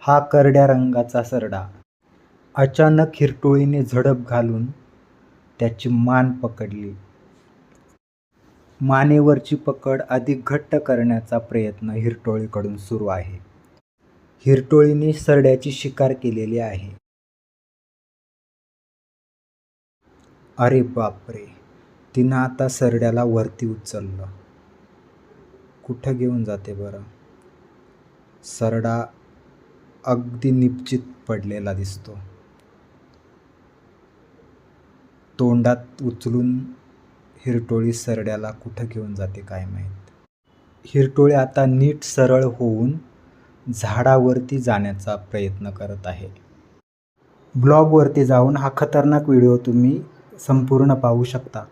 हा करड्या रंगाचा सरडा. अचानक हिरटोळीने झडप घालून त्याची मान पकडली. मानेवरची पकड अधिक घट्ट करण्याचा प्रयत्न हिरटोळीकडून सुरू आहे. हिरटोळीने सरड्याची शिकार केलेली आहे. अरे बापरे! तिनं आता सरड्याला वरती उचललं. कुठं घेऊन जाते बरं? सरडा अगदी निपचित पडलेला दिसतो. तोंडात उचलून हिरटोळी सरड्याला कुठं घेऊन जाते काय माहीत. हिरटोळी आता नीट सरळ होऊन झाडावरती जाण्याचा प्रयत्न करत आहे. ब्लॉगवरती जाऊन हा खतरनाक व्हिडिओ तुम्ही संपूर्ण पाहू शकता.